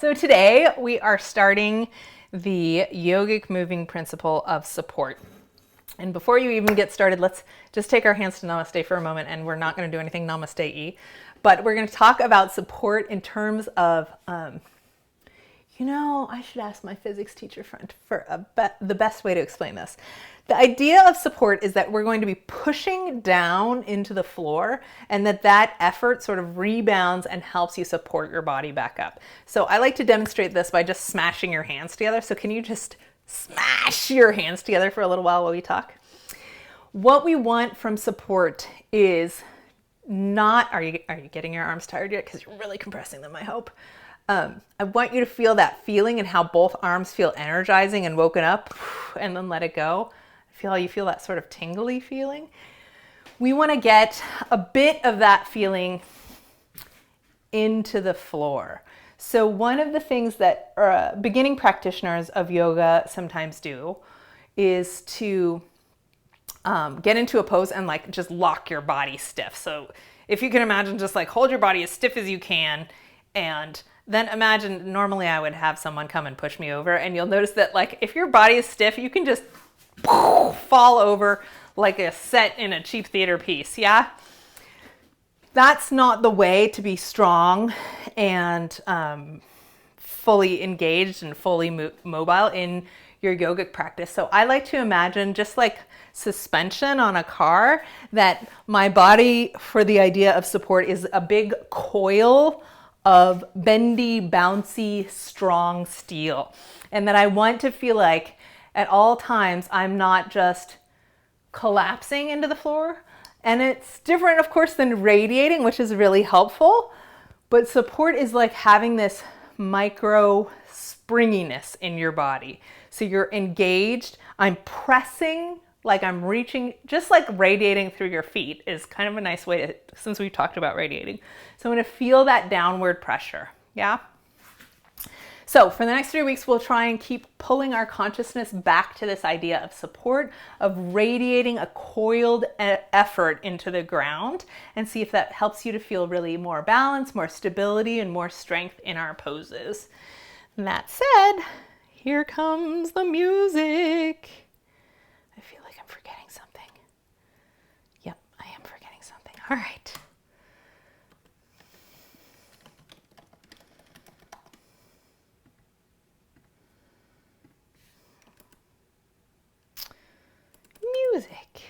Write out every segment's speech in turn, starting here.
So today we are starting the yogic moving principle of support. And before you even get started, let's just take our hands to namaste for a moment, and we're not going to do anything namaste-y, but we're going to talk about support in terms of, I should ask my physics teacher friend for the best way to explain this. The idea of support is that we're going to be pushing down into the floor, and that effort sort of rebounds and helps you support your body back up. So I like to demonstrate this by just smashing your hands together. So can you just smash your hands together for a little while we talk? What we want from support is not, are you getting your arms tired yet? Because you're really compressing them, I hope. I want you to feel that feeling and how both arms feel energizing and woken up, and then let it go. Feel how you feel that sort of tingly feeling. We want to get a bit of that feeling into the floor. So one of the things that beginning practitioners of yoga sometimes do is to get into a pose and just lock your body stiff. So if you can imagine, just hold your body as stiff as you can, and then imagine, normally I would have someone come and push me over, and you'll notice that if your body is stiff, you can just fall over like a set in a cheap theater piece, yeah? That's not the way to be strong and fully engaged and fully mobile in your yogic practice. So I like to imagine, just like suspension on a car, that my body, for the idea of support, is a big coil of bendy, bouncy, strong steel. And that I want to feel like at all times I'm not just collapsing into the floor. And it's different, of course, than radiating, which is really helpful. But support is like having this micro springiness in your body. So you're engaged. I'm pressing, like I'm reaching, just like radiating through your feet is kind of a nice way to, since we've talked about radiating. So I'm going to feel that downward pressure. Yeah? So for the next 3 weeks, we'll try and keep pulling our consciousness back to this idea of support, of radiating a coiled effort into the ground, and see if that helps you to feel really more balance, more stability, and more strength in our poses. And that said, here comes the music. I feel like I'm forgetting something. Yep, I am forgetting something. All right. Music.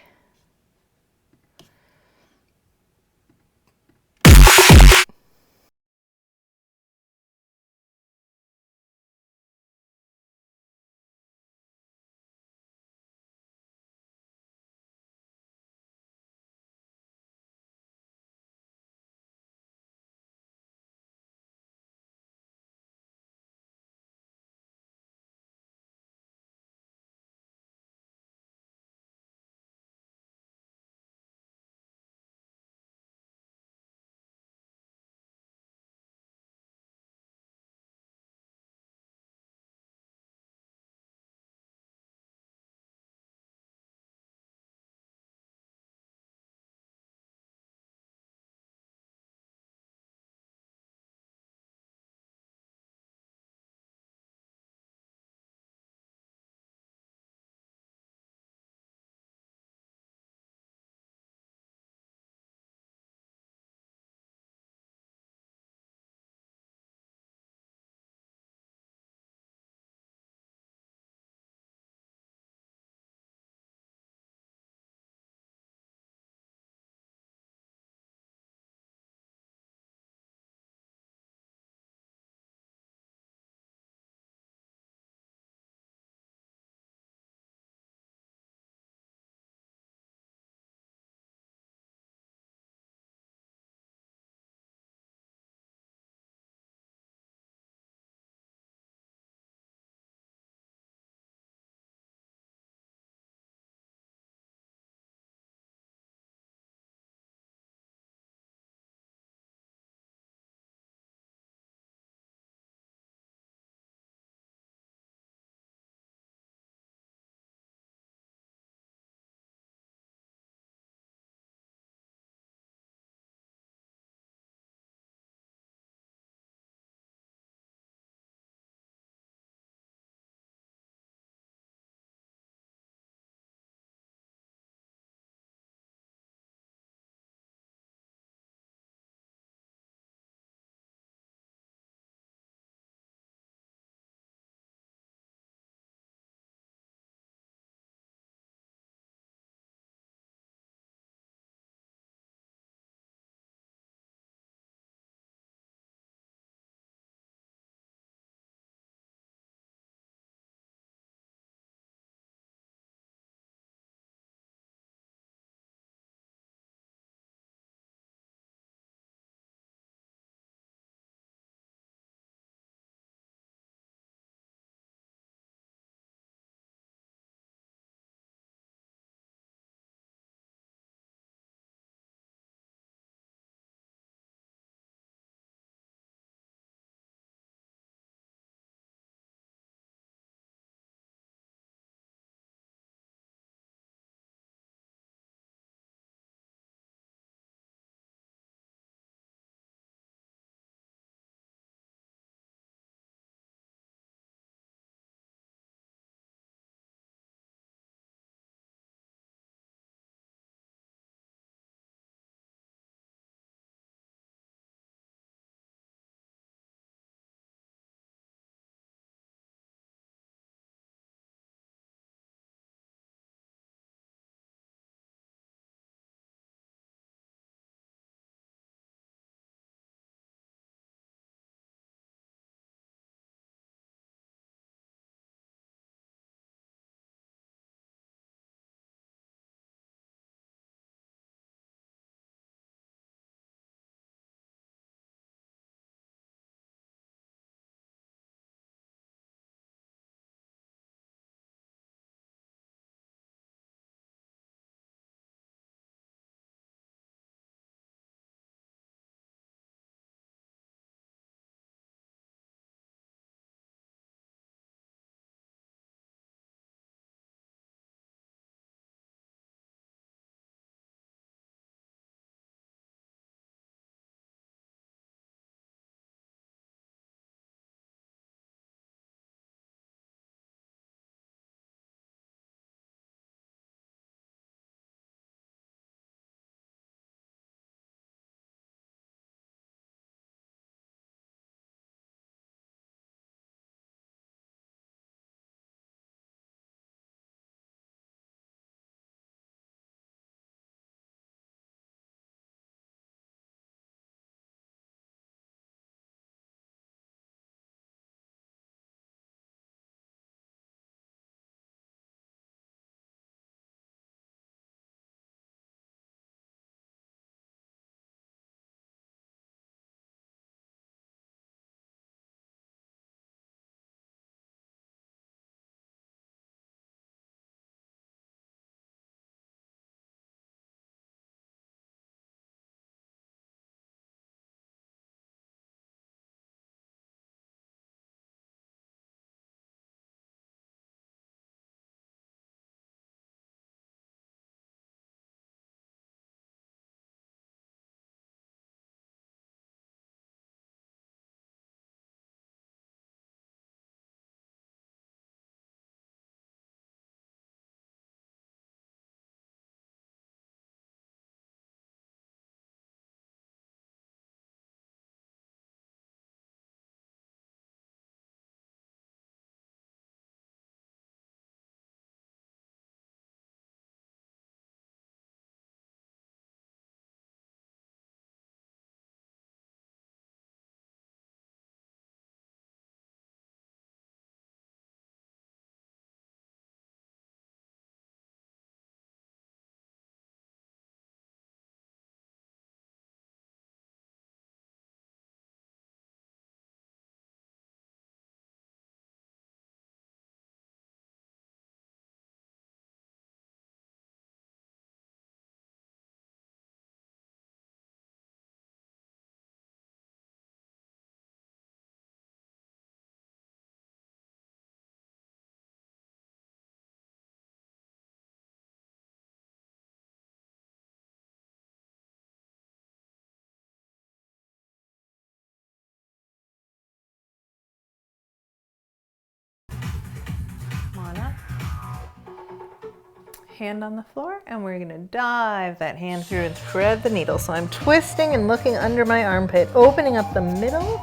hand on the floor, and we're gonna dive that hand through and thread the needle. So I'm twisting and looking under my armpit, opening up the middle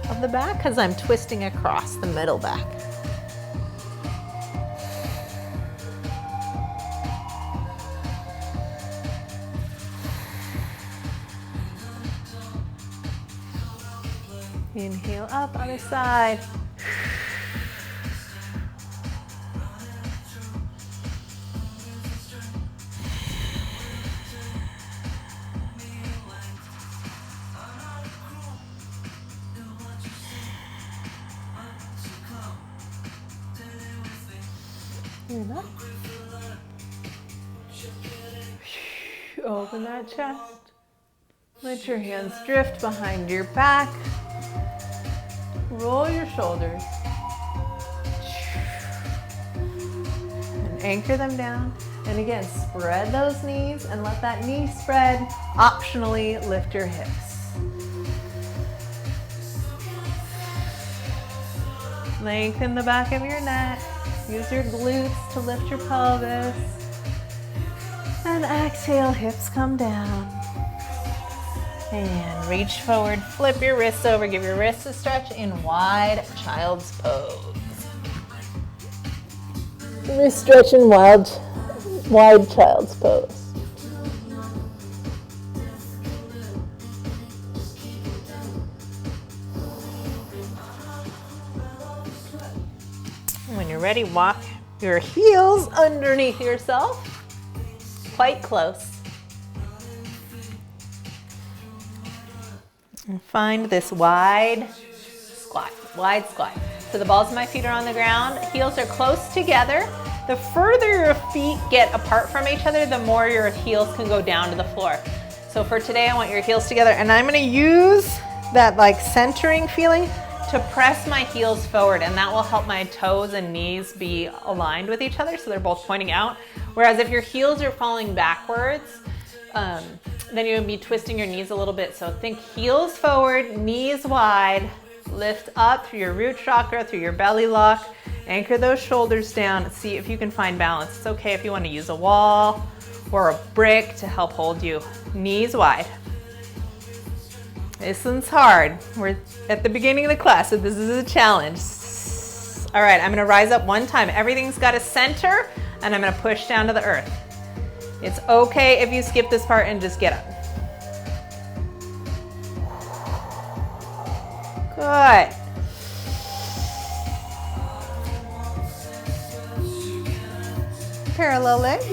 of the back because I'm twisting across the middle back. Inhale up, other side. Open that chest. Let your hands drift behind your back. Roll your shoulders. And anchor them down. And again, spread those knees and let that knee spread optionally lift your hips. Lengthen the back of your neck. Use your glutes to lift your pelvis. And exhale, hips come down. And reach forward, flip your wrists over, give your wrists a stretch in wide child's pose. Wrist stretch in wide child's pose. When you're ready, walk your heels underneath yourself, quite close. And find this wide squat. So the balls of my feet are on the ground, heels are close together. The further your feet get apart from each other, the more your heels can go down to the floor. So for today, I want your heels together, and I'm gonna use that like centering feeling to press my heels forward, and that will help my toes and knees be aligned with each other so they're both pointing out. Whereas if your heels are falling backwards, then you'll be twisting your knees a little bit. So think heels forward, knees wide, lift up through your root chakra, through your belly lock, anchor those shoulders down, see if you can find balance. It's okay if you want to use a wall or a brick to help hold you. Knees wide. This one's hard. We're at the beginning of the class, so this is a challenge. All right, I'm gonna rise up one time. Everything's got a center, and I'm gonna push down to the earth. It's okay if you skip this part and just get up. Good. Parallel legs.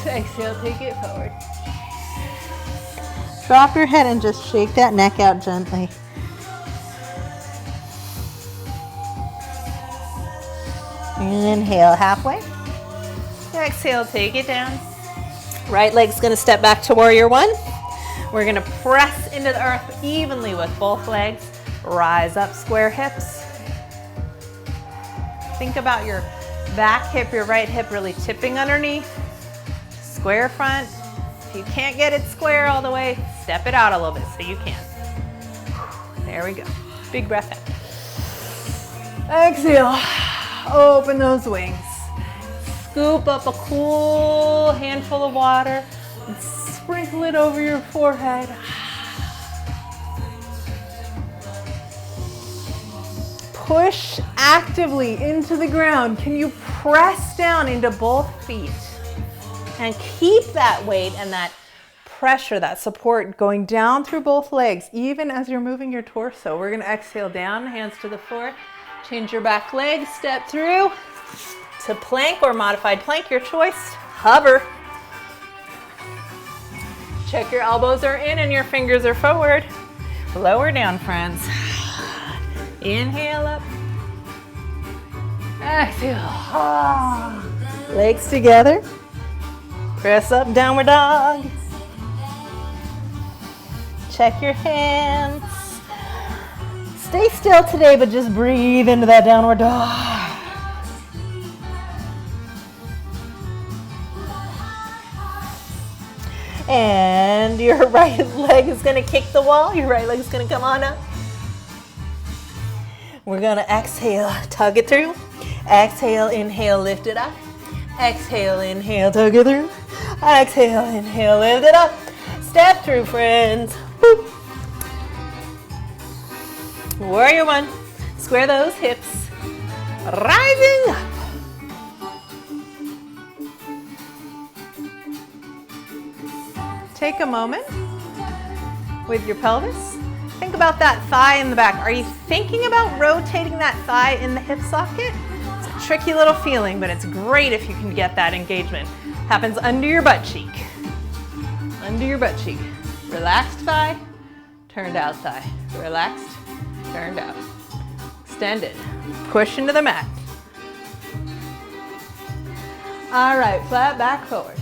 Exhale, take it forward. Drop your head and just shake that neck out gently. Inhale halfway. Exhale, take it down. Right leg's gonna step back to warrior one. We're gonna press into the earth evenly with both legs. Rise up, square hips. Think about your back hip, your right hip really tipping underneath. Square front. If you can't get it square all the way, step it out a little bit so you can. There we go. Big breath in. Exhale. Open those wings. Scoop up a cool handful of water and sprinkle it over your forehead. Push actively into the ground. Can you press down into both feet? And keep that weight and that pressure, that support going down through both legs, even as you're moving your torso. We're gonna exhale down, hands to the floor. Change your back leg, step through to plank or modified plank, your choice. Hover. Check your elbows are in and your fingers are forward. Lower down, friends. Inhale up. Exhale. Legs together. Press up, downward dog. Check your hands. Stay still today, but just breathe into that downward dog. And your right leg is gonna kick the wall. Your right leg is gonna come on up. We're gonna exhale, tug it through. Exhale, inhale, lift it up. Exhale, inhale, tug it through. Exhale, inhale, lift it up. Step through, friends. Woo. Warrior one. Square those hips. Rising up. Take a moment with your pelvis. Think about that thigh in the back. Are you thinking about rotating that thigh in the hip socket? It's a tricky little feeling, but it's great if you can get that engagement. Happens under your butt cheek. Under your butt cheek. Relaxed thigh, turned out thigh. Relaxed, turned out. Extended. Push into the mat. All right, flat back forward.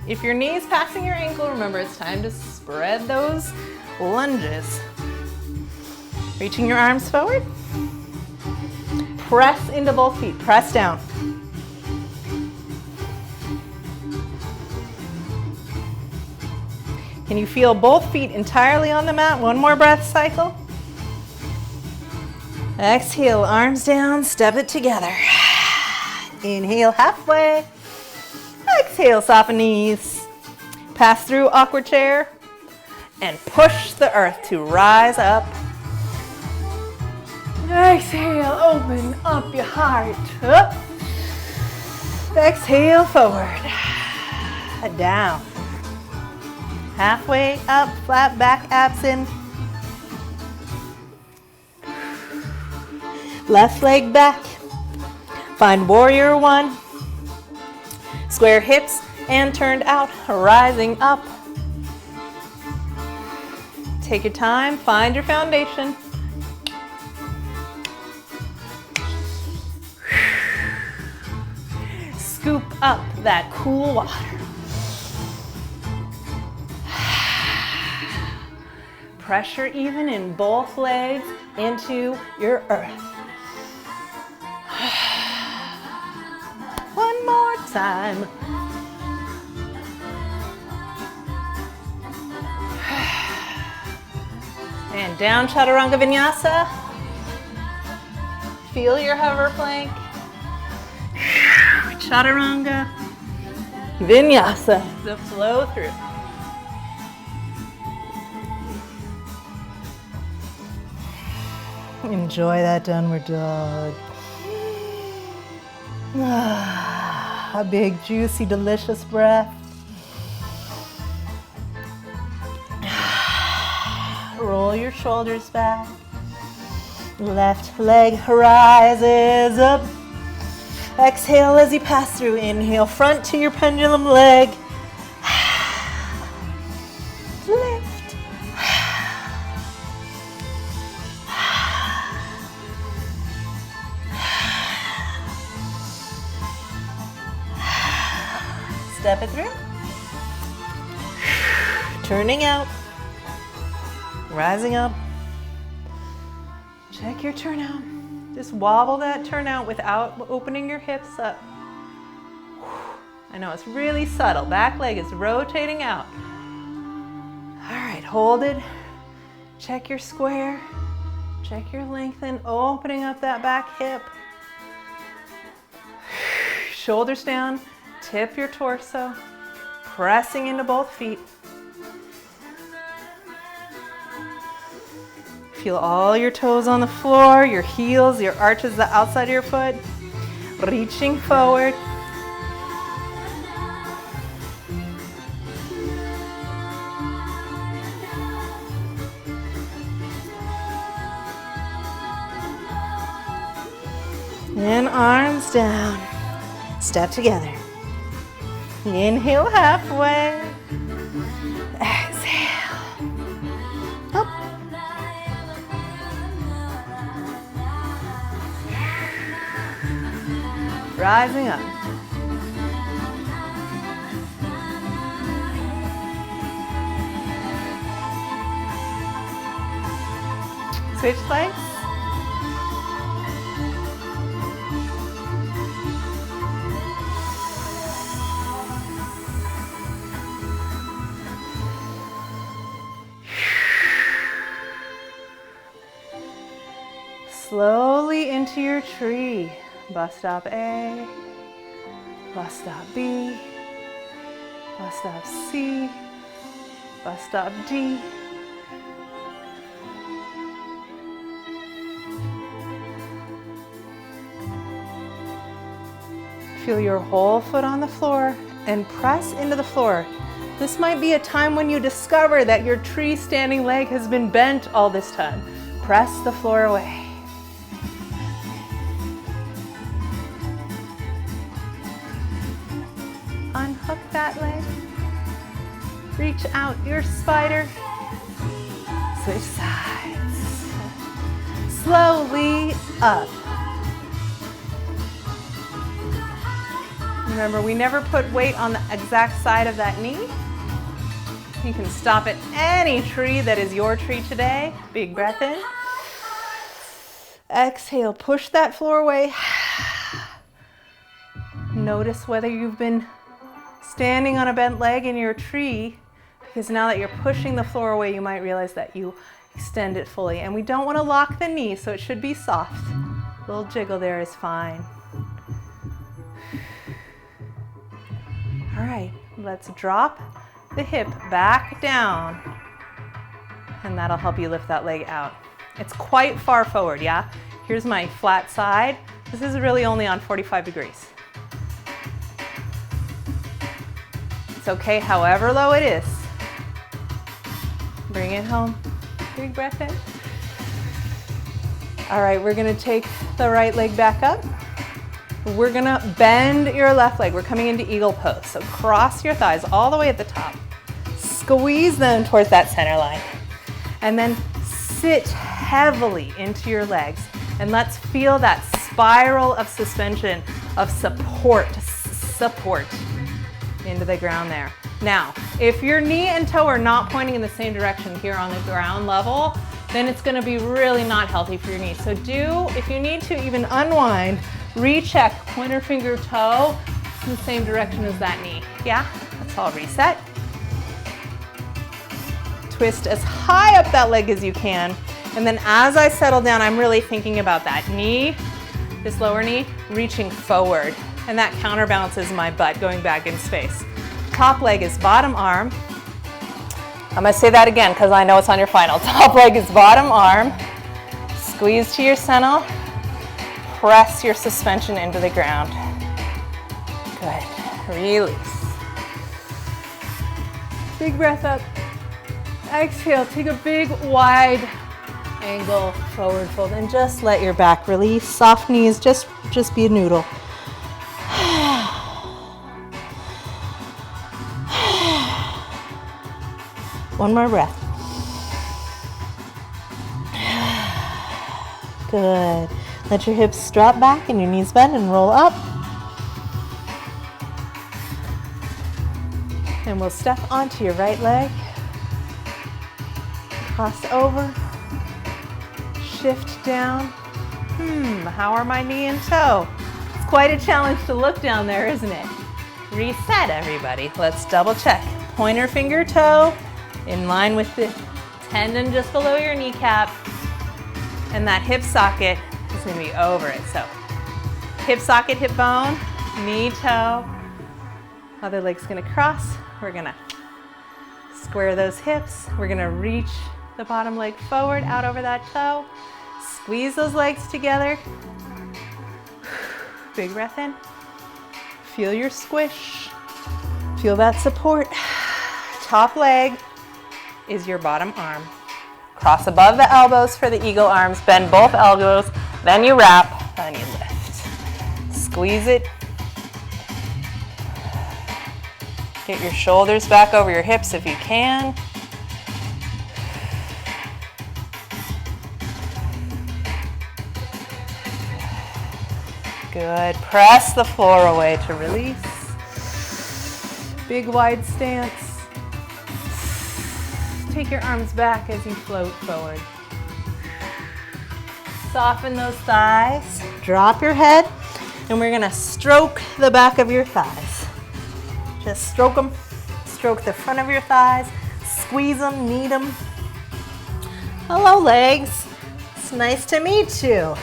If your knee is passing your ankle, remember it's time to spread those lunges. Reaching your arms forward. Press into both feet. Press down. Can you feel both feet entirely on the mat? One more breath cycle. Exhale, arms down, step it together. Inhale halfway. Exhale, soften knees. Pass through awkward chair and push the earth to rise up. Exhale, open up your heart. Up. Exhale, forward. Down. Halfway up, flat back, abs in. Left leg back. Find warrior one. Square hips and turned out, rising up. Take your time, find your foundation. Scoop up that cool water. Pressure even in both legs into your earth. One more time. And down chaturanga vinyasa. Feel your hover plank. Chaturanga vinyasa. The flow through. Enjoy that downward dog. A big, juicy, delicious breath. Roll your shoulders back. Left leg rises up. Exhale as you pass through. Inhale, front to your pendulum leg. Lift. Step it through. Turning out. Rising up. Check your turnout. Just wobble that turnout without opening your hips up. I know it's really subtle. Back leg is rotating out. All right, hold it. Check your square. Check your lengthen, opening up that back hip. Shoulders down, tip your torso, pressing into both feet. Feel all your toes on the floor, your heels, your arches, the outside of your foot. Reaching forward. And arms down. Step together. Inhale halfway. Exhale. Up. Rising up. Switch legs. Slowly into your tree. Bus stop A, bus stop B, bus stop C, bus stop D. Feel your whole foot on the floor and press into the floor. This might be a time when you discover that your tree standing leg has been bent all this time. Press the floor away. Unhook that leg. Reach out your spider. Switch sides. Slowly up. Remember, we never put weight on the exact side of that knee. You can stop at any tree that is your tree today. Big breath in. Exhale, push that floor away. Notice whether you've been standing on a bent leg in your tree, because now that you're pushing the floor away, you might realize that you extend it fully. And we don't want to lock the knee, so it should be soft. A little jiggle there is fine. All right, let's drop the hip back down, and that'll help you lift that leg out. It's quite far forward, yeah? Here's my flat side. This is really only on 45 degrees. It's okay however low it is. Bring it home. Big breath in. All right, we're gonna take the right leg back up. We're gonna bend your left leg. We're coming into eagle pose. So cross your thighs all the way at the top. Squeeze them towards that center line. And then sit heavily into your legs. And let's feel that spiral of suspension, of support into the ground there. Now, if your knee and toe are not pointing in the same direction here on the ground level, then it's gonna be really not healthy for your knee. So if you need to even unwind, recheck pointer finger toe in the same direction as that knee. Yeah, that's all. Reset. Twist as high up that leg as you can. And then as I settle down, I'm really thinking about that knee, this lower knee, reaching forward. And that counterbalances my butt going back in space. Top leg is bottom arm. I'm gonna say that again because I know it's on your final. Top leg is bottom arm. Squeeze to your center. Press your suspension into the ground. Good. Release. Big breath up. Exhale. Take a big wide angle forward fold and just let your back release. Soft knees. Just be a noodle. One more breath. Good. Let your hips drop back and your knees bend and roll up. And we'll step onto your right leg. Cross over. Shift down. How are my knee and toe? It's quite a challenge to look down there, isn't it? Reset, everybody. Let's double check. Pointer finger toe in line with the tendon just below your kneecap. And that hip socket is going to be over it. So hip socket, hip bone, knee, toe. Other leg's going to cross. We're going to square those hips. We're going to reach the bottom leg forward, out over that toe. Squeeze those legs together. Big breath in. Feel your squish. Feel that support. Top leg is your bottom arm. Cross above the elbows for the eagle arms. Bend both elbows. Then you wrap. Then you lift. Squeeze it. Get your shoulders back over your hips if you can. Good. Press the floor away to release. Big wide stance. Take your arms back as you float forward. Soften those thighs. Drop your head. And we're going to stroke the back of your thighs. Just stroke them. Stroke the front of your thighs. Squeeze them, knead them. Hello, legs. It's nice to meet you.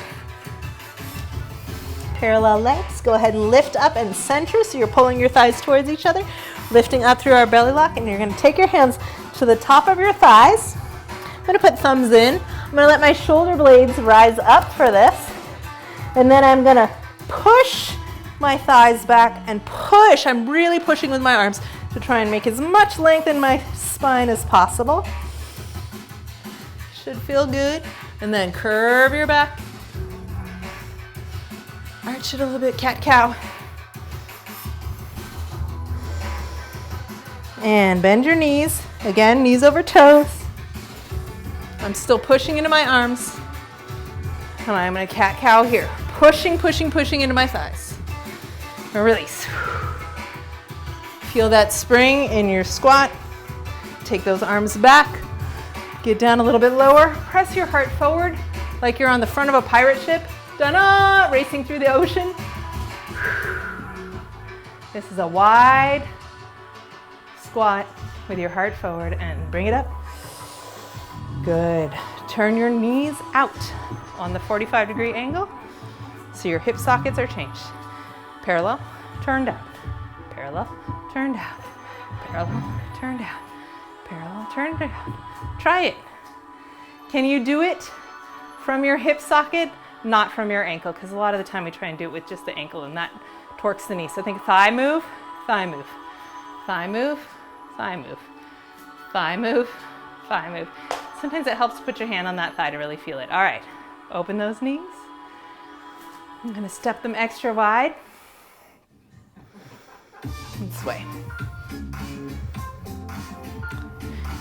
Parallel legs. Go ahead and lift up and center so you're pulling your thighs towards each other. Lifting up through our belly lock, and you're going to take your hands to the top of your thighs. I'm going to put thumbs in. I'm going to let my shoulder blades rise up for this. And then I'm going to push my thighs back and push. I'm really pushing with my arms to try and make as much length in my spine as possible. Should feel good. And then curve your back. Arch it a little bit, cat-cow. And bend your knees. Again, knees over toes. I'm still pushing into my arms. And I'm going to cat-cow here. Pushing, pushing, pushing into my thighs. And release. Feel that spring in your squat. Take those arms back. Get down a little bit lower. Press your heart forward like you're on the front of a pirate ship. Da-na! Racing through the ocean. This is a wide squat with your heart forward and bring it up. Good. Turn your knees out on the 45-degree angle so your hip sockets are changed. Parallel, turn down. Parallel, turn down. Parallel, turn down. Parallel, turn down. Try it. Can you do it from your hip socket, not from your ankle? Because a lot of the time we try and do it with just the ankle and that torques the knee. So think thigh move, thigh move, thigh move, thigh move, thigh move, thigh move. Sometimes it helps to put your hand on that thigh to really feel it. All right, open those knees. I'm gonna step them extra wide. And sway.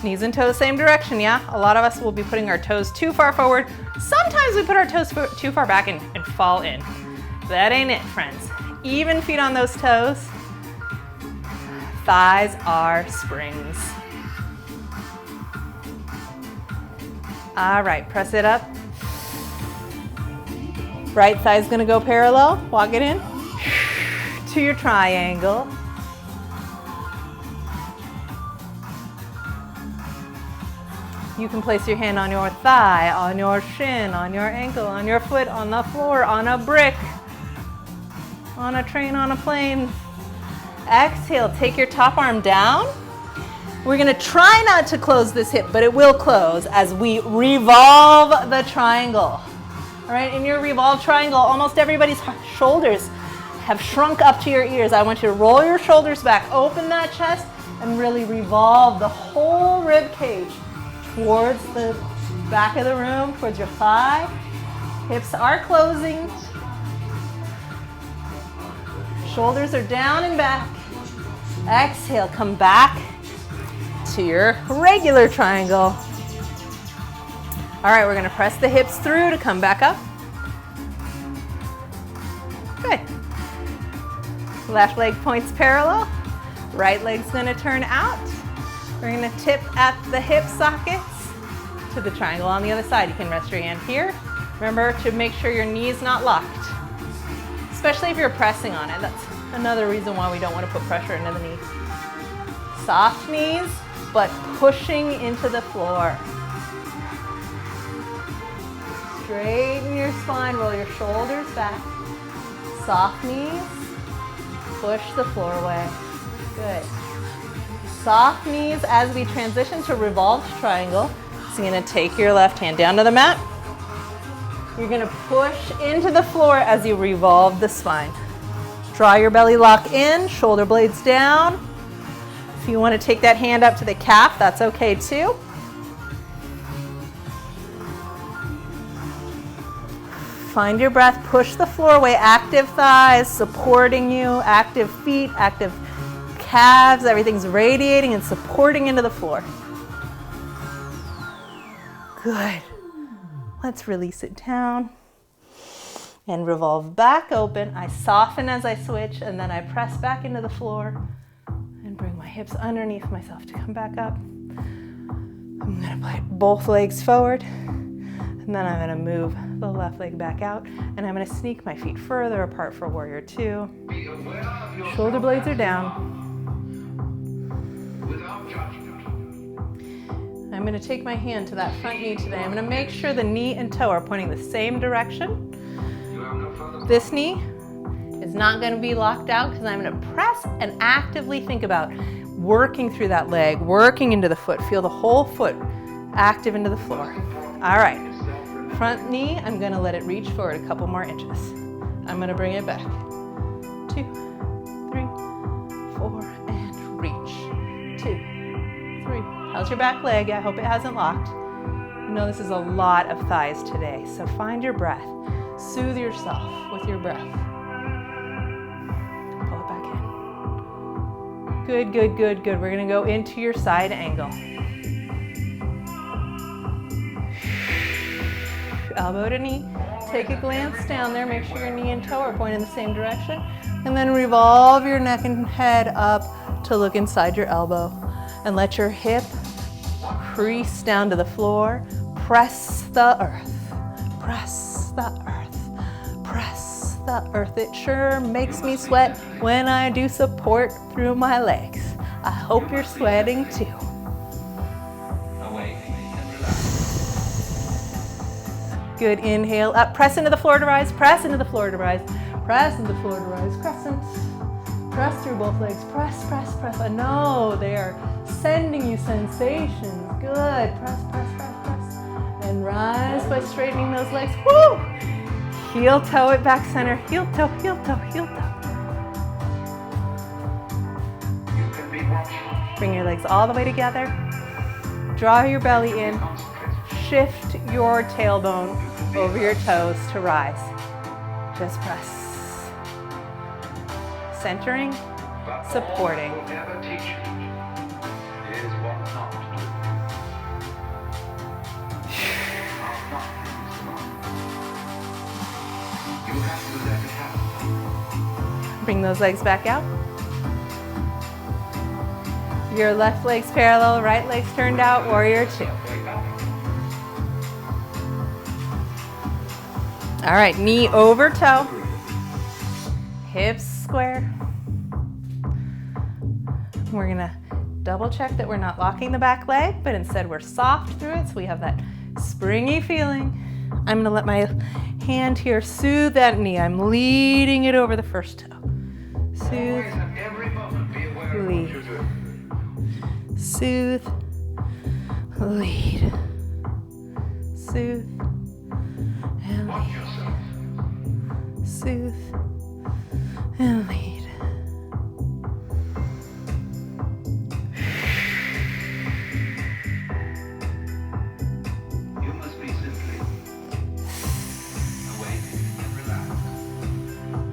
Knees and toes same direction, yeah? A lot of us will be putting our toes too far forward. Sometimes we put our toes too far back and fall in. That ain't it, friends. Even feet on those toes. Thighs are springs. All right, press it up. Right thigh's gonna go parallel. Walk it in to your triangle. You can place your hand on your thigh, on your shin, on your ankle, on your foot, on the floor, on a brick, on a train, on a plane. Exhale, take your top arm down. We're gonna try not to close this hip, but it will close as we revolve the triangle. All right, in your revolve triangle, almost everybody's shoulders have shrunk up to your ears. I want you to roll your shoulders back, open that chest, and really revolve the whole rib cage towards the back of the room, towards your thigh. Hips are closing. Shoulders are down and back. Exhale, come back to your regular triangle. All right, we're gonna press the hips through to come back up. Good. Left leg points parallel. Right leg's gonna turn out. We're gonna tip at the hip sockets to the triangle on the other side. You can rest your hand here. Remember to make sure your knee's not locked, especially if you're pressing on it. That's another reason why we don't want to put pressure into the knee. Soft knees, but pushing into the floor. Straighten your spine, roll your shoulders back. Soft knees, push the floor away. Good. Soft knees as we transition to revolved triangle. So you're gonna take your left hand down to the mat. You're gonna push into the floor as you revolve the spine. Draw your belly lock in, shoulder blades down. If you wanna take that hand up to the calf, that's okay too. Find your breath, push the floor away, active thighs supporting you, active feet, active calves, everything's radiating and supporting into the floor. Good. Let's release it down and revolve back open. I soften as I switch and then I press back into the floor and bring my hips underneath myself to come back up. I'm gonna put both legs forward and then I'm gonna move the left leg back out and I'm gonna sneak my feet further apart for warrior two. Shoulder blades are down. I'm going to take my hand to that front knee today. I'm going to make sure the knee and toe are pointing the same direction. This knee is not going to be locked out because I'm going to press and actively think about working through that leg, working into the foot. Feel the whole foot active into the floor. All right. Front knee, I'm going to let it reach forward a couple more inches. I'm going to bring it back. 2, 3, 4, and reach. 2, 3. How's your back leg? I hope it hasn't locked. You know this is a lot of thighs today, so find your breath. Soothe yourself with your breath. Pull it back in. Good, good, good, good. We're going to go into your side angle. Elbow to knee. Take a glance down there. Make sure your knee and toe are pointing in the same direction. And then revolve your neck and head up to look inside your elbow. And let your hip crease down to the floor. Press the earth. Press the earth. Press the earth. It sure makes me sweat when I do support through my legs. I hope you're sweating too. Good, inhale up, press into the floor to rise, press into the floor to rise, press into the floor to rise, crescent, press through both legs, press, press, press. I know they are sending you sensations. Good, press, press, press, press, and rise by straightening those legs. Woo! Heel toe it back center, heel toe, heel toe, heel toe. Bring your legs all the way together, draw your belly in, shift your tailbone over your toes to rise. Just press. Centering, supporting. Bring those legs back out. Your left leg's parallel, right leg's turned out, warrior two. All right, knee over toe, hips square. We're gonna double check that we're not locking the back leg, but instead we're soft through it, so we have that springy feeling. I'm gonna let my hand here soothe that knee. I'm leading it over the first toe. Soothe, lead. Soothe, lead. Soothe, and lead. Soothe and lead. You must be simply awake and relaxed.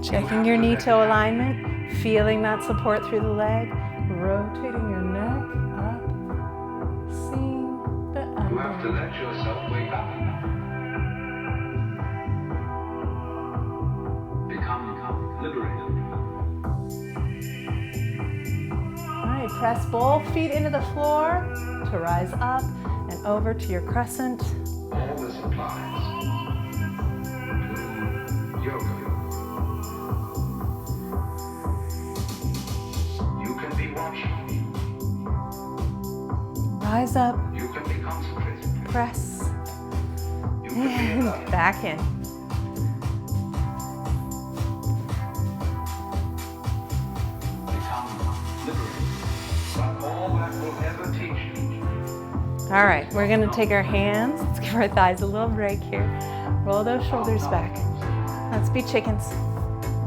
Checking your knee toe alignment, feeling that support through the leg, rotating your neck up, seeing the You have to let yourself wake up. Become liberated. All right, press both feet into the floor to rise up and over to your crescent. All this applies to yoga. You can be watching. Rise up, You can be concentrated. press, You can be and alert. back in. Become liberated. But all that will ever teach you. All right, we're gonna take our hands, let's give our thighs a little break here. Roll those shoulders back. Let's be chickens.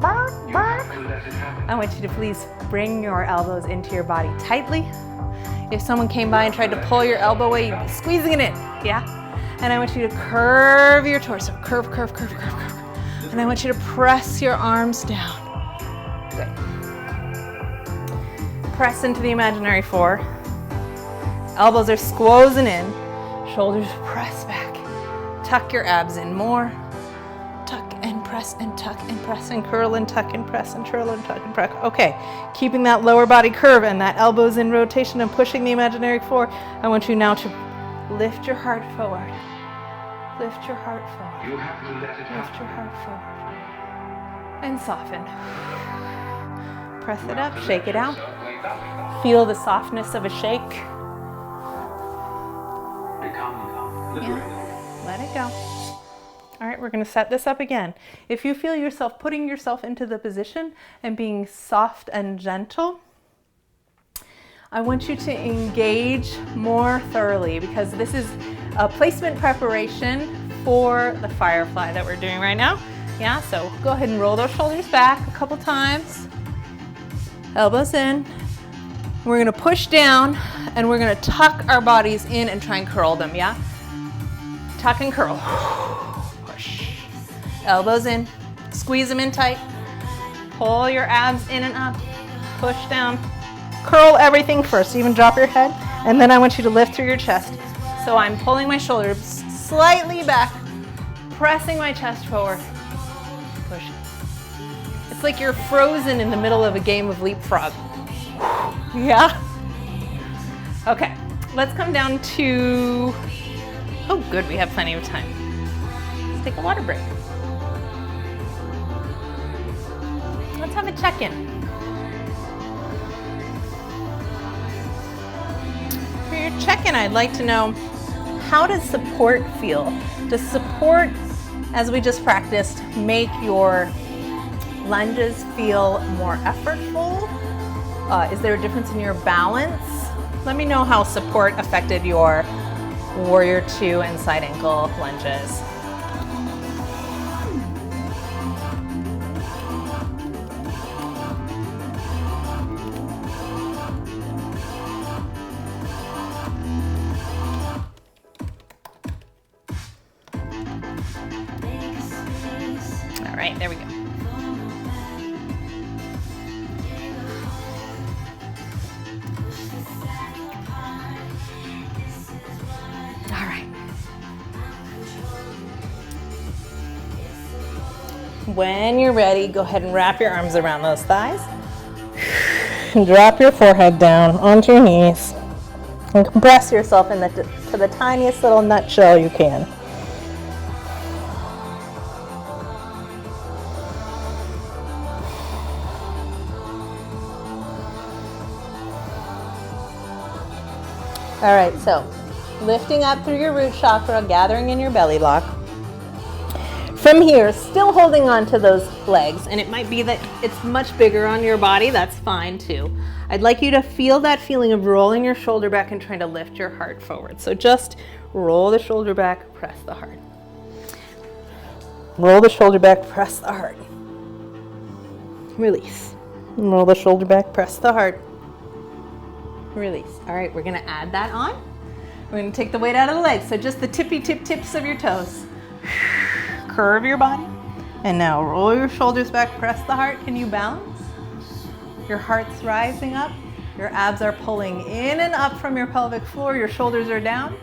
Bark, You bark. have to let it happen. I want you to please bring your elbows into your body tightly. If someone came by and tried to pull your elbow away, you'd be squeezing it in, yeah? And I want you to curve your torso, curve, curve, curve, curve, curve. And I want you to press your arms down. Good. Press into the imaginary four. Elbows are squozen in, shoulders press back. Tuck your abs in more. Tuck and press and tuck and press and curl and tuck and press and curl and tuck and press. Okay, keeping that lower body curve and that elbows in rotation and pushing the imaginary four. I want you now to lift your heart forward. Lift your heart forward. You have to let it Lift happen. your heart forward. And soften. Press it up, shake it out. Wake up. Feel the softness of a shake. Become liberated. Let it go. All right, we're going to set this up again. If you feel yourself putting yourself into the position and being soft and gentle, I want you to engage more thoroughly, because this is a placement preparation for the Firefly that we're doing right now. Yeah, so go ahead and roll those shoulders back a couple times. Elbows in. We're gonna push down and we're gonna tuck our bodies in and try and curl them, yeah? Tuck and curl. Push. Elbows in. Squeeze them in tight. Pull your abs in and up. Push down. Curl everything first. Even drop your head. And then I want you to lift through your chest. So I'm pulling my shoulders slightly back, pressing my chest forward. Push. It's like you're frozen in the middle of a game of leapfrog. Yeah? Okay, let's come down to, oh good, we have plenty of time. Let's take a water break. Let's have a check-in. For your check-in, I'd like to know, how does support feel? Does support, as we just practiced, make your lunges feel more effortful? Is there a difference in your balance? Let me know how support affected your Warrior 2 and side ankle lunges. All right, there we go. All right. When you're ready, go ahead and wrap your arms around those thighs. Drop your forehead down onto your knees and compress yourself to the tiniest little nutshell you can. All right, so lifting up through your root chakra, gathering in your belly lock. From here, still holding on to those legs, and it might be that it's much bigger on your body, that's fine too. I'd like you to feel that feeling of rolling your shoulder back and trying to lift your heart forward. So just roll the shoulder back, press the heart. Roll the shoulder back, press the heart. Release. Roll the shoulder back, press the heart. Release. All right, we're gonna add that on. We're gonna take the weight out of the legs, so just the tips of your toes. Curve your body, and now roll your shoulders back, press the heart. Can you balance? Your heart's rising up, your abs are pulling in and up from your pelvic floor, your shoulders are down,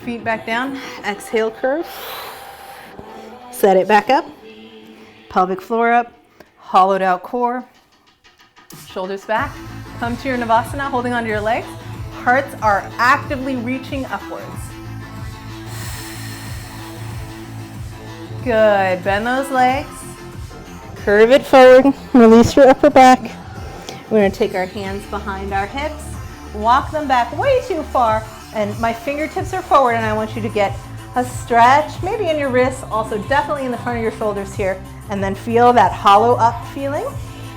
feet back down, exhale, curve. Set it back up, pelvic floor up, hollowed out core, shoulders back. Come to your Navasana, holding onto your legs. Hearts are actively reaching upwards. Good, bend those legs. Curve it forward, release your upper back. We're gonna take our hands behind our hips, walk them back way too far, and my fingertips are forward, and I want you to get a stretch, maybe in your wrists, also definitely in the front of your shoulders here, and then feel that hollow up feeling.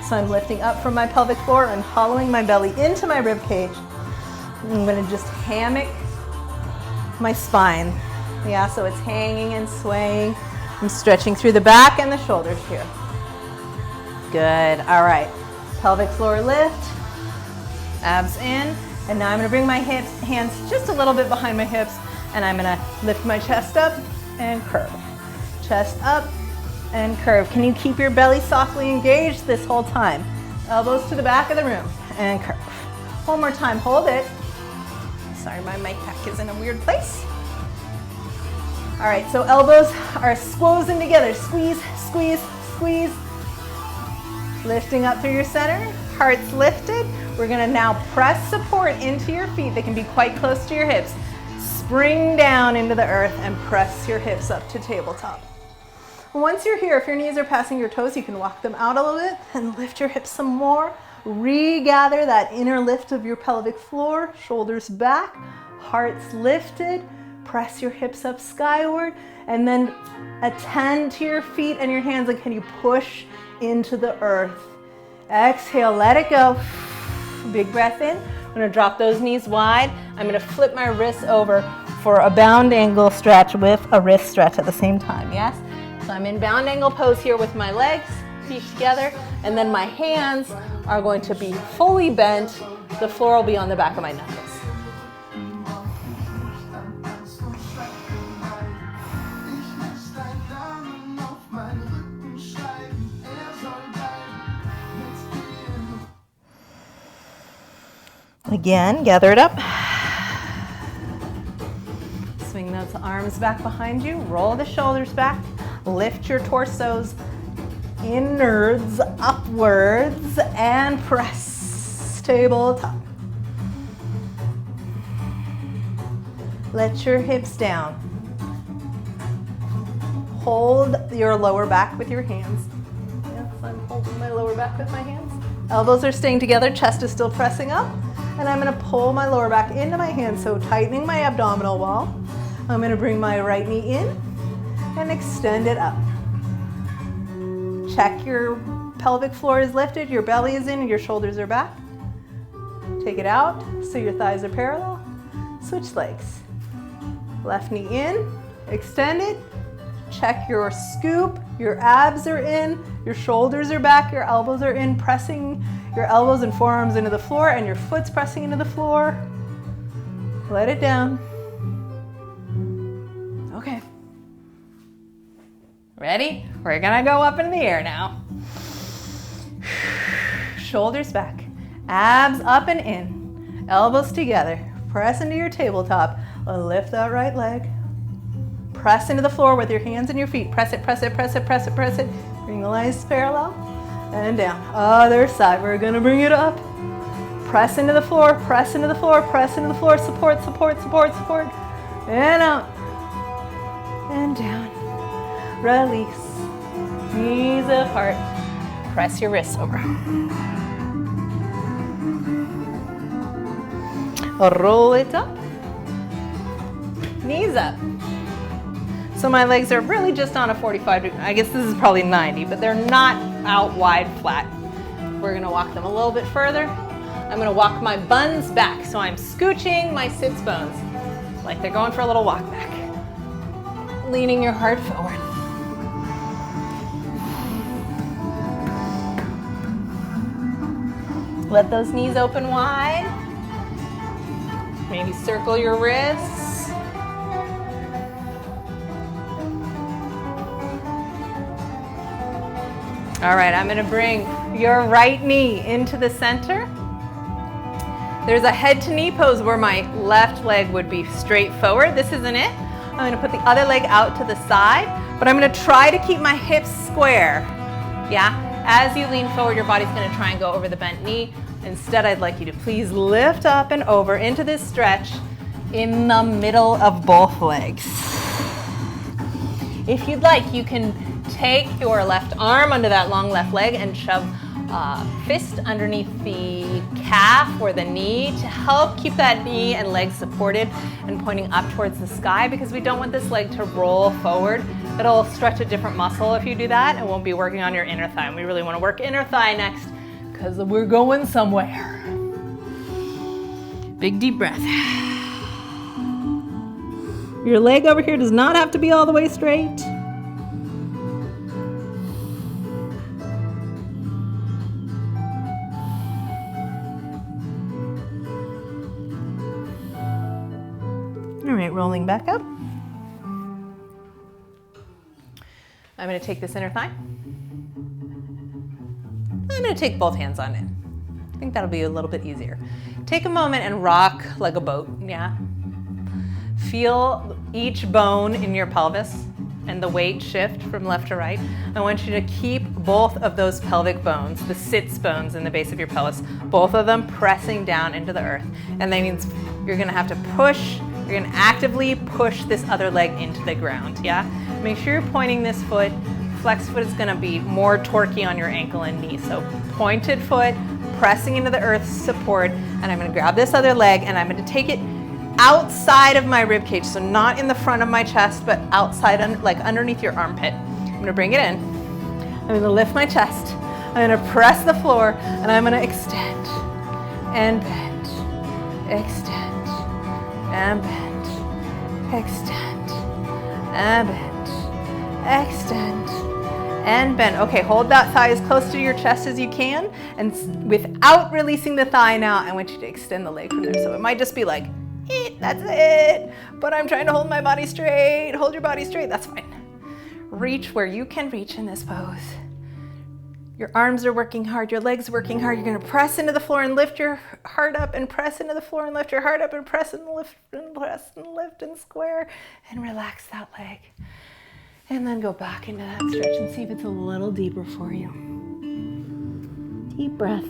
So I'm lifting up from my pelvic floor and hollowing my belly into my rib cage. I'm gonna just hammock my spine. Yeah, so it's hanging and swaying. I'm stretching through the back and the shoulders here. Good, all right. Pelvic floor lift, abs in, and now I'm gonna bring my hands just a little bit behind my hips, and I'm gonna lift my chest up and curve. Chest up and curve. Can you keep your belly softly engaged this whole time? Elbows to the back of the room and curve. One more time, hold it. Sorry, my mic pack is in a weird place. All right, so elbows are squozen together. Squeeze, squeeze, squeeze. Lifting up through your center, heart's lifted. We're gonna now press support into your feet. They can be quite close to your hips. Spring down into the earth and press your hips up to tabletop. Once you're here, if your knees are passing your toes, you can walk them out a little bit and lift your hips some more. Regather that inner lift of your pelvic floor, shoulders back, hearts lifted. Press your hips up skyward and then attend to your feet and your hands, and can you push into the earth? Exhale, let it go. Big breath in. I'm gonna drop those knees wide. I'm gonna flip my wrists over for a bound angle stretch with a wrist stretch at the same time, yes? So I'm in bound angle pose here with my legs, feet together, and then my hands are going to be fully bent. The floor will be on the back of my knuckles. Again, gather it up. Swing those arms back behind you. Roll the shoulders back. Lift your torsos inwards, upwards, and press. Tabletop. Let your hips down. Hold your lower back with your hands. Yes, I'm holding my lower back with my hands. Elbows are staying together, chest is still pressing up. And I'm gonna pull my lower back into my hands, so tightening my abdominal wall. I'm gonna bring my right knee in and extend it up. Check your pelvic floor is lifted, your belly is in, and your shoulders are back. Take it out so your thighs are parallel. Switch legs. Left knee in, extend it. Check your scoop, your abs are in, your shoulders are back, your elbows are in, pressing your elbows and forearms into the floor, and your foot's pressing into the floor. Let it down. Okay. Ready? We're gonna go up into the air now. Shoulders back, abs up and in, elbows together. Press into your tabletop. Lift that right leg. Press into the floor with your hands and your feet. Press it, press it, press it, press it, press it. Bring the legs parallel and down. Other side. We're gonna bring it up. Press into the floor, press into the floor, press into the floor. Support, support, support, support. And out. And down. Release. Knees apart. Press your wrists over. Roll it up. Knees up. So my legs are really just on a 45 degree, I guess this is probably 90, but they're not out wide flat. We're gonna walk them a little bit further. I'm gonna walk my buns back. So I'm scooching my sits bones like they're going for a little walk back. Leaning your heart forward. Let those knees open wide. Maybe circle your wrists. All right, I'm gonna bring your right knee into the center. There's a head to knee pose where my left leg would be straight forward. This isn't it. I'm gonna put the other leg out to the side, but I'm gonna try to keep my hips square. Yeah, as you lean forward, your body's gonna try and go over the bent knee. Instead, I'd like you to please lift up and over into this stretch in the middle of both legs. If you'd like, you can take your left arm under that long left leg and shove a fist underneath the calf or the knee to help keep that knee and leg supported and pointing up towards the sky, because we don't want this leg to roll forward. It'll stretch a different muscle if you do that and won't be working on your inner thigh. And we really want to work inner thigh next because we're going somewhere. Big deep breath. Your leg over here does not have to be all the way straight. All right, rolling back up. I'm going to take this inner thigh. I'm going to take both hands on it. I think that'll be a little bit easier. Take a moment and rock like a boat, yeah? Feel each bone in your pelvis and the weight shift from left to right. I want you to keep both of those pelvic bones, the sits bones in the base of your pelvis, both of them pressing down into the earth. And that means you're going to have to push. You're going to actively push this other leg into the ground, yeah? Make sure you're pointing this foot. Flex foot is going to be more torquey on your ankle and knee. So pointed foot, pressing into the earth, support, and I'm going to grab this other leg and I'm going to take it outside of my rib cage, so not in the front of my chest, but outside, like underneath your armpit. I'm gonna bring it in. I'm gonna lift my chest. I'm gonna press the floor, and I'm gonna extend and bend, extend and bend, extend and bend, extend and bend. Okay, hold that thigh as close to your chest as you can, and without releasing the thigh now, I want you to extend the leg from there. So it might just be like, that's it, but I'm trying to hold my body straight. Hold your body straight, that's fine. Reach where you can reach in this pose. Your arms are working hard, your legs are working hard. You're gonna press into the floor and lift your heart up, and press into the floor and lift your heart up, and press and lift and press and lift and square, and relax that leg. And then go back into that stretch and see if it's a little deeper for you. Deep breath.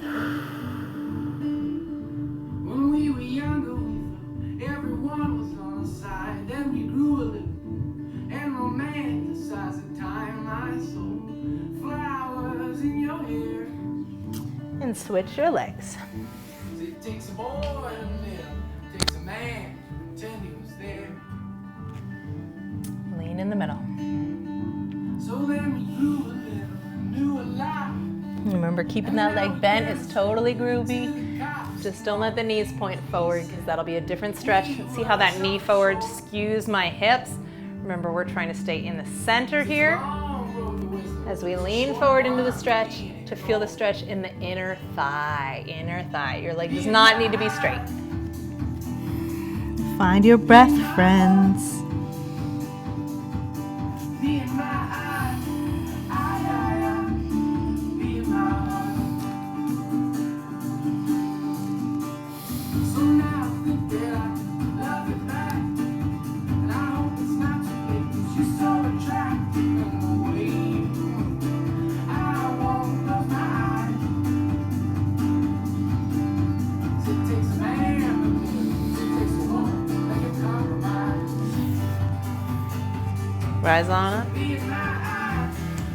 When we were younger, everyone was on our side. Then we grew a little and romanticized the time I saw flowers in your hair. And switch your legs. It takes a boy to live, it takes a man to pretend he was there. Lean in the middle. So then we grew a little, knew a lot. Remember, keeping that leg bent is totally groovy. Just don't let the knees point forward, because that'll be a different stretch. See how that knee forward skews my hips? Remember, we're trying to stay in the center here as we lean forward into the stretch to feel the stretch in the inner thigh. Inner thigh. Your leg does not need to be straight. Find your breath, friends. Rise on up.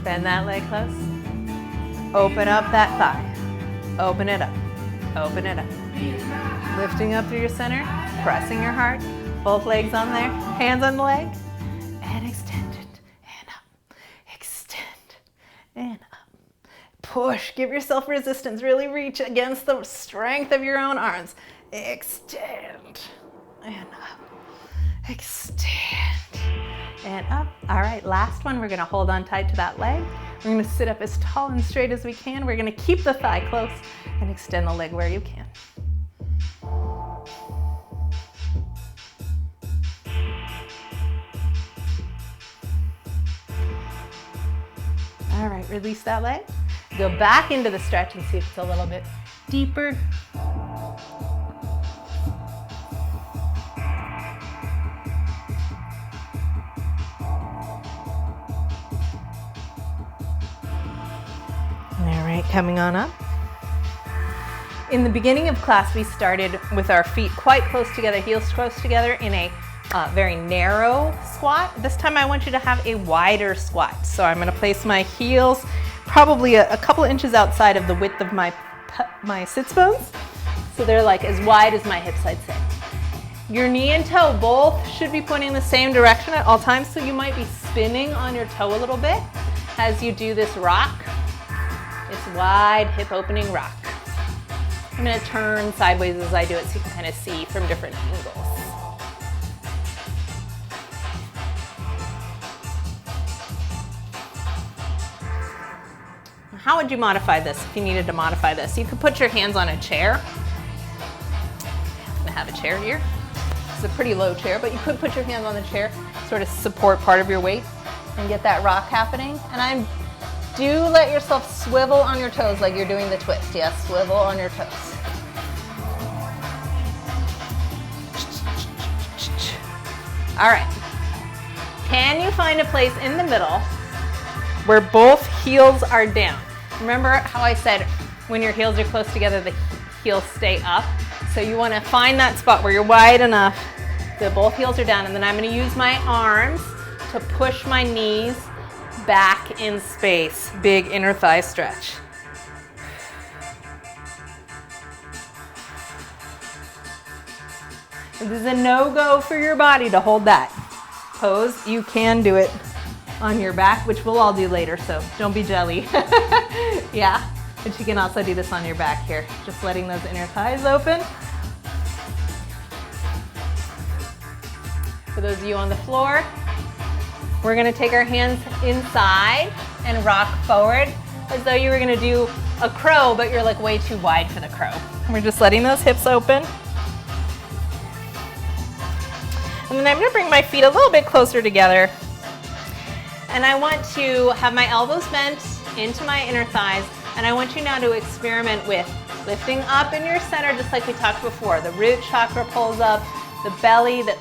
Bend that leg close. Open up that thigh. Open it up. Open it up. Lifting up through your center. Pressing your heart. Both legs on there. Hands on the leg. And extend it. And up. Extend. And up. Push. Give yourself resistance. Really reach against the strength of your own arms. Extend. And up. Extend. And up. All right, last one. We're gonna hold on tight to that leg. We're gonna sit up as tall and straight as we can. We're gonna keep the thigh close and extend the leg where you can. All right, release that leg. Go back into the stretch and see if it's a little bit deeper. All right, coming on up. In the beginning of class, we started with our feet quite close together, heels close together in a very narrow squat. This time I want you to have a wider squat. So I'm gonna place my heels probably a couple inches outside of the width of my sits bones. So they're like as wide as my hips, I'd say. Your knee and toe both should be pointing the same direction at all times, so you might be spinning on your toe a little bit as you do this rock. This wide hip opening rock. I'm gonna turn sideways as I do it so you can kind of see from different angles. How would you modify this if you needed to modify this? You could put your hands on a chair. I'm gonna have a chair here. It's a pretty low chair, but you could put your hands on the chair, sort of support part of your weight and get that rock happening. And do let yourself swivel on your toes like you're doing the twist. Yes, swivel on your toes. All right. Can you find a place in the middle where both heels are down? Remember how I said when your heels are close together, the heels stay up? So you want to find that spot where you're wide enough that both heels are down, and then I'm going to use my arms to push my knees back in space. Big inner thigh stretch. This is a no-go for your body to hold that pose. You can do it on your back, which we'll all do later, so don't be jelly. Yeah, but you can also do this on your back here. Just letting those inner thighs open. For those of you on the floor, we're gonna take our hands inside and rock forward as though you were gonna do a crow, but you're like way too wide for the crow. We're just letting those hips open. And then I'm gonna bring my feet a little bit closer together. And I want to have my elbows bent into my inner thighs. And I want you now to experiment with lifting up in your center, just like we talked before. The root chakra pulls up, the belly, the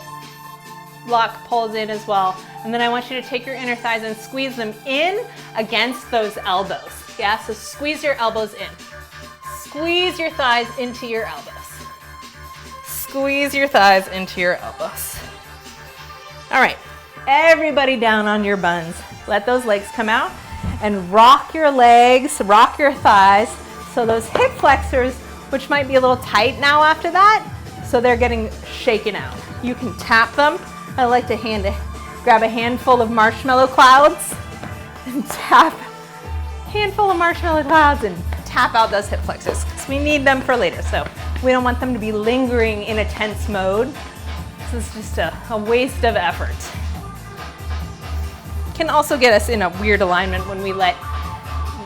block pulls in as well. And then I want you to take your inner thighs and squeeze them in against those elbows. Yeah, so squeeze your elbows in. Squeeze your thighs into your elbows. Squeeze your thighs into your elbows. All right, everybody down on your buns. Let those legs come out and rock your legs, rock your thighs. So those hip flexors, which might be a little tight now after that, so they're getting shaken out. You can tap them. I like to grab a handful of marshmallow clouds and tap a handful of marshmallow clouds and tap out those hip flexors because we need them for later. So we don't want them to be lingering in a tense mode. This is just a waste of effort. Can also get us in a weird alignment when we let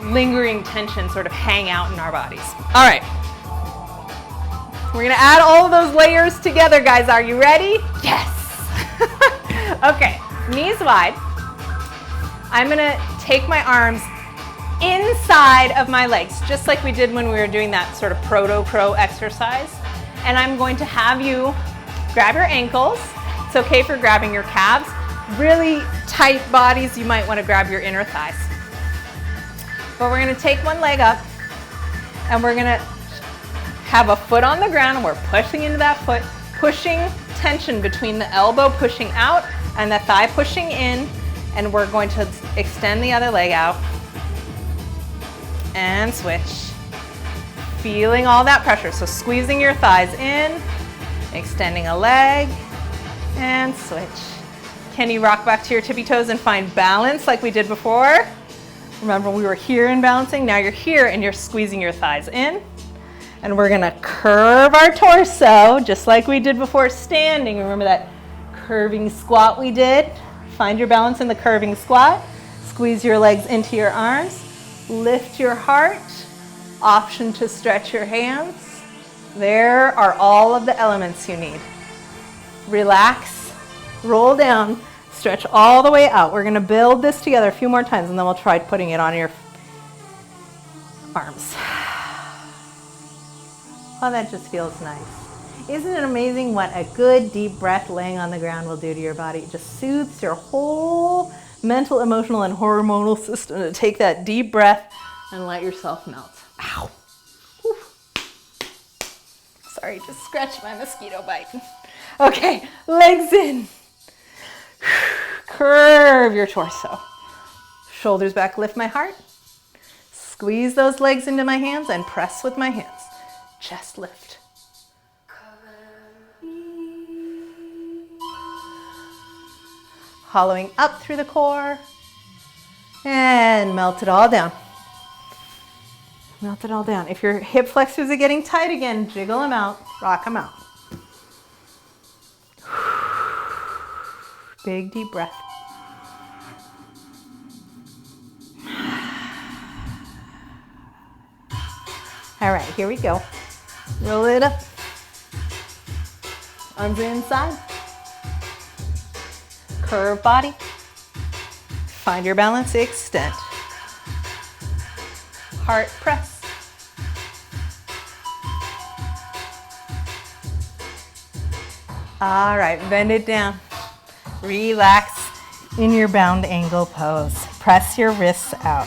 lingering tension sort of hang out in our bodies. All right. We're gonna add all of those layers together, guys. Are you ready? Yes. Okay, knees wide. I'm gonna take my arms inside of my legs, just like we did when we were doing that sort of proto-crow exercise. And I'm going to have you grab your ankles. It's okay for grabbing your calves. Really tight bodies, you might want to grab your inner thighs. But we're going to take one leg up and we're going to have a foot on the ground and we're pushing into that foot, pushing tension between the elbow pushing out and the thigh pushing in, and we're going to extend the other leg out and switch. Feeling all that pressure, so squeezing your thighs in, extending a leg, and switch. Can you rock back to your tippy toes and find balance like we did before? Remember, we were here in balancing, now you're here and you're squeezing your thighs in. And we're gonna curve our torso, just like we did before standing. Remember that curving squat we did? Find your balance in the curving squat. Squeeze your legs into your arms. Lift your heart. Option to stretch your hands. There are all of the elements you need. Relax, roll down, stretch all the way out. We're gonna build this together a few more times and then we'll try putting it on your arms. Oh, that just feels nice. Isn't it amazing what a good deep breath laying on the ground will do to your body? It just soothes your whole mental, emotional, and hormonal system to take that deep breath and let yourself melt. Ow. Whew. Sorry, just scratched my mosquito bite. Okay, legs in. Curve your torso. Shoulders back, lift my heart. Squeeze those legs into my hands and press with my hands. Chest lift. Hollowing up through the core. And melt it all down. Melt it all down. If your hip flexors are getting tight again, jiggle them out, rock them out. Big deep breath. All right, here we go. Roll it up. Arms are inside. Curve body. Find your balance, extend. Heart press. All right, bend it down. Relax in your bound angle pose. Press your wrists out.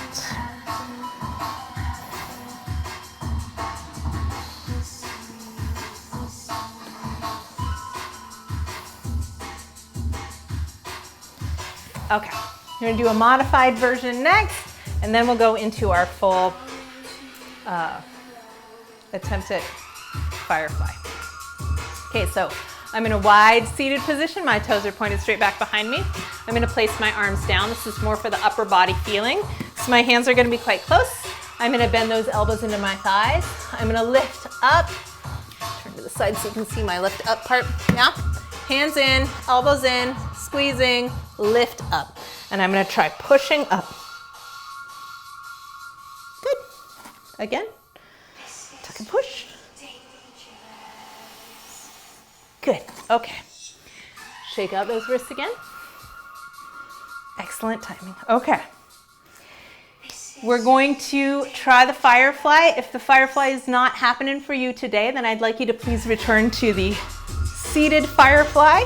Okay, we're gonna do a modified version next, and then we'll go into our full attempt at Firefly. Okay, so I'm in a wide seated position. My toes are pointed straight back behind me. I'm going to place my arms down. This is more for the upper body feeling. So my hands are going to be quite close. I'm going to bend those elbows into my thighs. I'm going to lift up. Turn to the side so you can see my lift up part. Yeah. Hands in, elbows in, squeezing, lift up. And I'm going to try pushing up. Good. Again. Tuck and push. Good. Okay. Shake out those wrists again. Excellent timing. Okay. We're going to try the Firefly. If the Firefly is not happening for you today, then I'd like you to please return to the seated Firefly.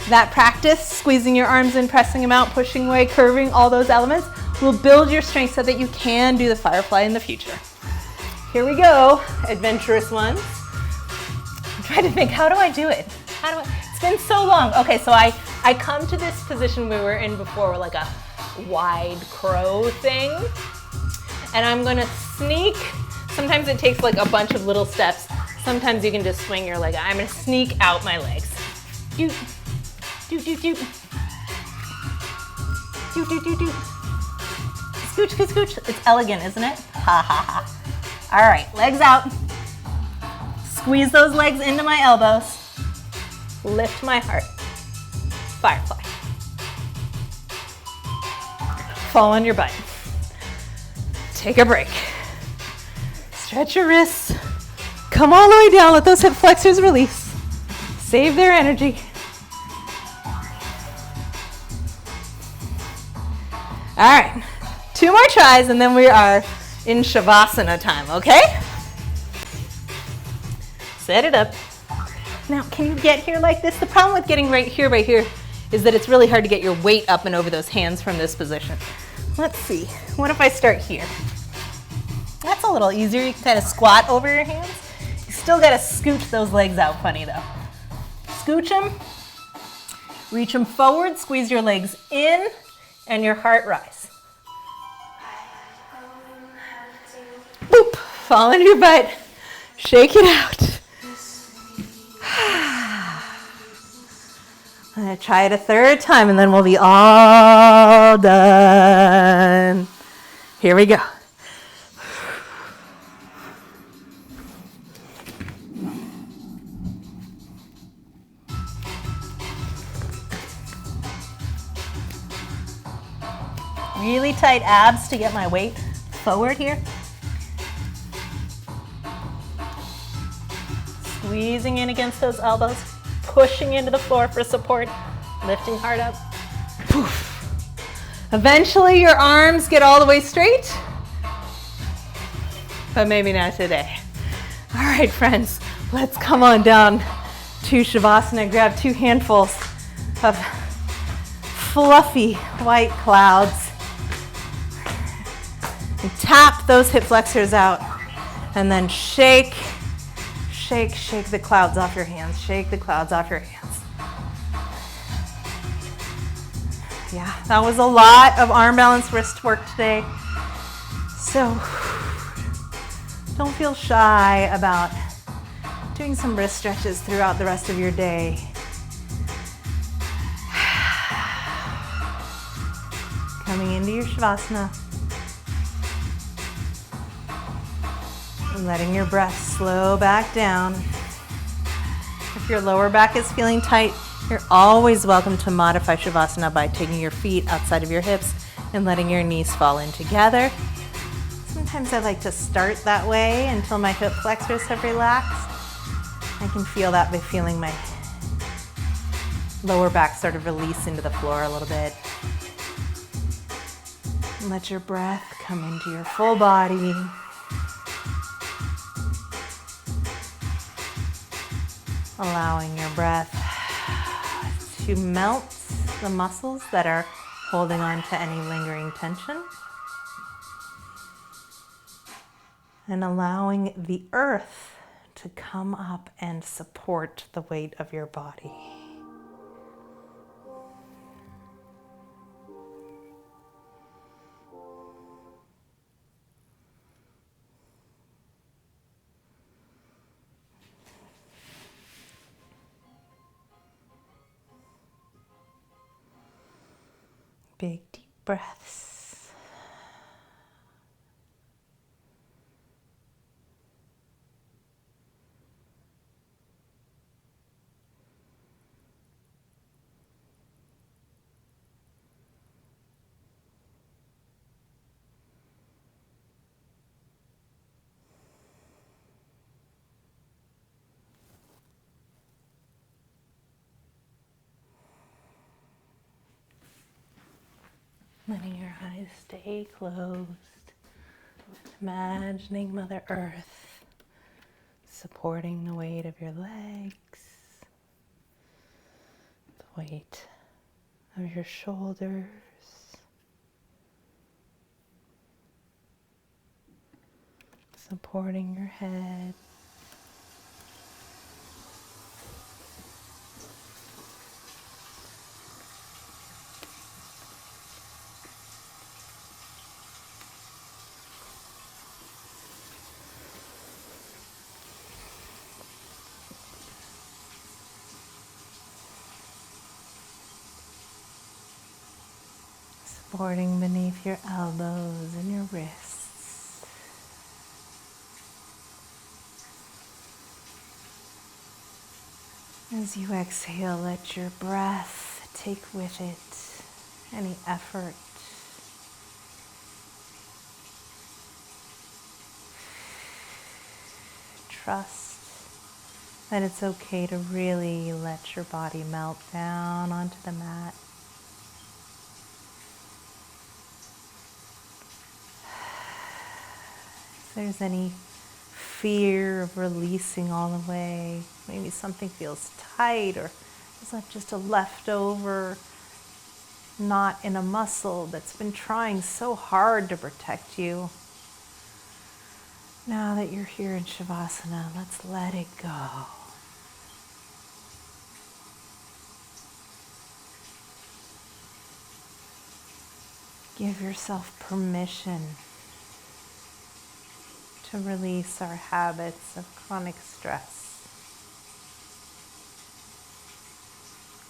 That practice, squeezing your arms in, pressing them out, pushing away, curving, all those elements will build your strength so that you can do the Firefly in the future. Here we go, adventurous ones. I'm trying to think, how do I do it? It's been so long. Okay, so I come to this position we were in before, like a wide crow thing. And I'm gonna sneak. Sometimes it takes like a bunch of little steps. Sometimes you can just swing your leg. I'm gonna sneak out my legs. Doot, doot, doot, doot. Doot, doot, doot, doot. Scooch, scooch, scooch. It's elegant, isn't it? Ha, ha, ha. All right, legs out. Squeeze those legs into my elbows. Lift my heart. Firefly. Fall on your butt. Take a break. Stretch your wrists. Come all the way down. Let those hip flexors release. Save their energy. All right. 2 more tries and then we are in Shavasana time, okay? Set it up. Now, can you get here like this? The problem with getting right here is that it's really hard to get your weight up and over those hands from this position. Let's see. What if I start here? That's a little easier. You can kind of squat over your hands. You still got to scooch those legs out funny though. Scooch them. Reach them forward. Squeeze your legs in and your heart rise. Boop. Fall into your butt. Shake it out. I'm going to try it a third time and then we'll be all done. Here we go. Really tight abs to get my weight forward here. Squeezing in against those elbows, pushing into the floor for support, lifting heart up. Poof. Eventually your arms get all the way straight, but maybe not today. All right, friends, let's come on down to Shavasana. Grab 2 handfuls of fluffy white clouds. And tap those hip flexors out and then shake, shake, shake the clouds off your hands. Shake the clouds off your hands. Yeah, that was a lot of arm balance wrist work today. So don't feel shy about doing some wrist stretches throughout the rest of your day. Coming into your Shavasana. And letting your breath slow back down. If your lower back is feeling tight, you're always welcome to modify Shavasana by taking your feet outside of your hips and letting your knees fall in together. Sometimes I like to start that way until my hip flexors have relaxed. I can feel that by feeling my lower back sort of release into the floor a little bit. And let your breath come into your full body. Allowing your breath to melt the muscles that are holding on to any lingering tension. And allowing the earth to come up and support the weight of your body. Big deep breaths. Letting your eyes stay closed. Imagining Mother Earth supporting the weight of your legs, the weight of your shoulders, supporting your head. Supporting beneath your elbows and your wrists. As you exhale, let your breath take with it any effort. Trust that it's okay to really let your body melt down onto the mat. If there's any fear of releasing all the way, maybe something feels tight, or it's like just a leftover knot in a muscle that's been trying so hard to protect you. Now that you're here in Shavasana, let's let it go. Give yourself permission to release our habits of chronic stress.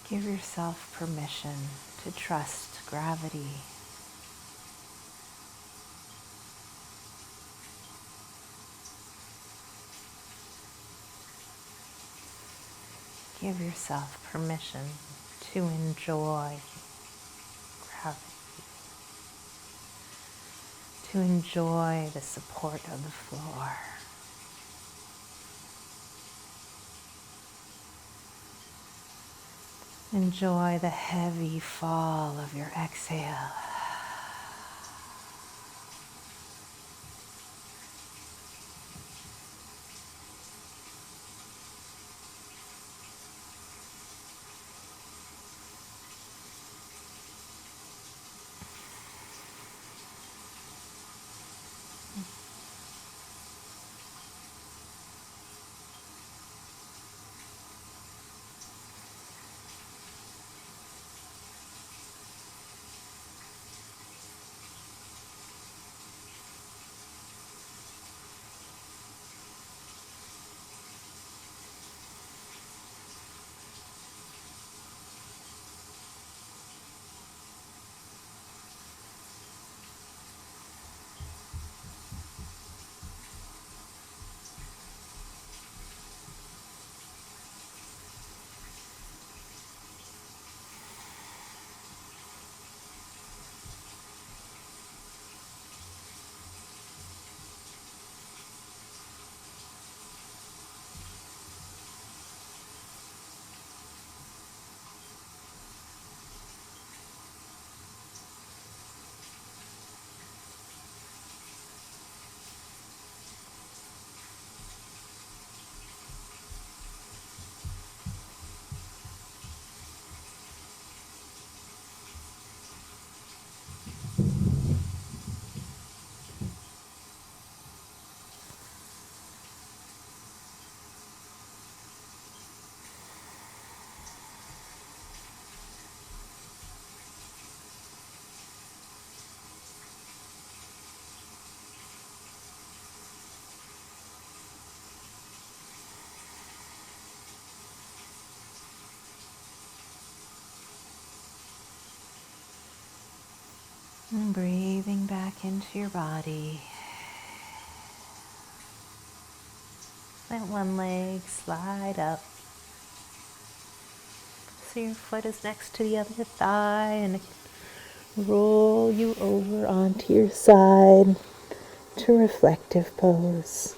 Give yourself permission to trust gravity. Give yourself permission to enjoy gravity, to enjoy the support of the floor. Enjoy the heavy fall of your exhale. And breathing back into your body. Let one leg slide up. So your foot is next to the other thigh and roll you over onto your side to reflective pose.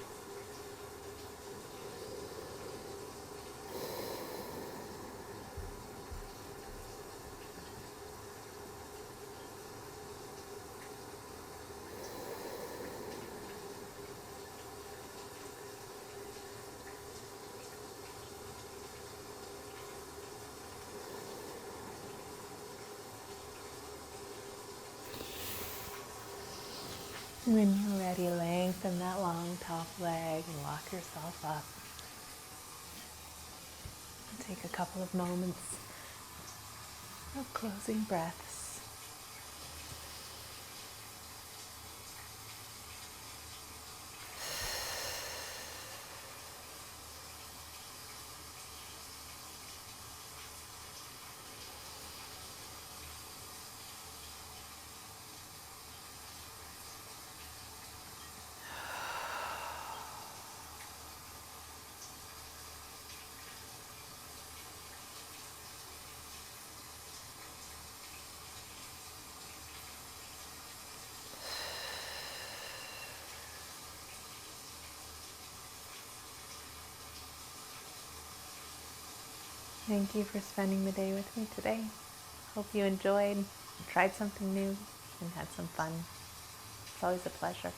When you're ready, lengthen that long top leg and walk yourself up. Take a couple of moments of closing breaths. Thank you for spending the day with me today. Hope you enjoyed, tried something new, and had some fun. It's always a pleasure.